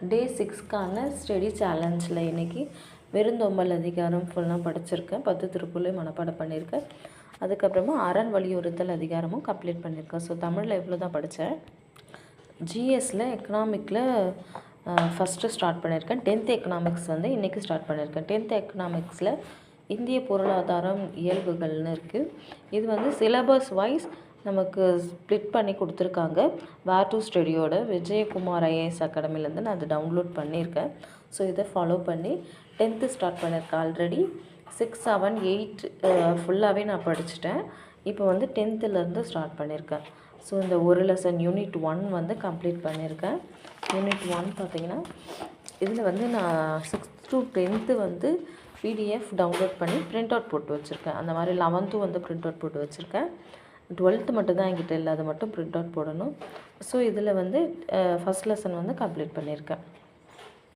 டே 6க்கான study சேலஞ்சில் இன்றைக்கி விருந்தோம்பல் அதிகாரம் ஃபுல்லாக படிச்சிருக்கேன். 10 திருக்குறளையும் மனப்பாடம் பண்ணியிருக்கேன். அதுக்கப்புறமா அரண் வலியுறுத்தல் அதிகாரமும் கம்ப்ளீட் பண்ணியிருக்கேன். ஸோ தமிழில் இவ்வளோ தான் படித்தேன். ஜிஎஸ்சில் எக்கனாமிக்கில் ஃபஸ்ட்டு ஸ்டார்ட் பண்ணியிருக்கேன். 10th எக்கனாமிக்ஸ் இன்றைக்கி ஸ்டார்ட் பண்ணியிருக்கேன். 10th எக்கனாமிக்ஸில் இந்திய பொருளாதாரம் இயல்புகள்னு இருக்குது. இது சிலபஸ் வைஸ் நமக்கு ஸ்ப்ளிட் பண்ணி கொடுத்துருக்காங்க. வேர் டு ஸ்டடியோட விஜயகுமார் ஐஏஎஸ் அகாடமிலேருந்து நான் அதை டவுன்லோட் பண்ணியிருக்கேன். ஸோ இதை ஃபாலோ பண்ணி 10th ஸ்டார்ட் பண்ணியிருக்கேன். ஆல்ரெடி 6, 7, 8 ஃபுல்லாகவே நான் படிச்சுட்டேன். இப்போ 10th ஸ்டார்ட் பண்ணியிருக்கேன். ஸோ இந்த ஒரு லெசன் யூனிட் 1 கம்ப்ளீட் பண்ணியிருக்கேன். யூனிட் 1 பார்த்திங்கன்னா இதில் நான் 6th to 10th PDF download பண்ணி பிரிண்ட் அவுட் போட்டு வச்சுருக்கேன். அந்த மாதிரி 11th பிரிண்ட் அவுட் போட்டு வச்சுருக்கேன். 12th மட்டும் தான் என்கிட்ட இல்லை, அதை மட்டும் பிரிண்ட் அவுட் போடணும். ஸோ இதில் ஃபஸ்ட் லெசன் கம்ப்ளீட் பண்ணியிருக்கேன்.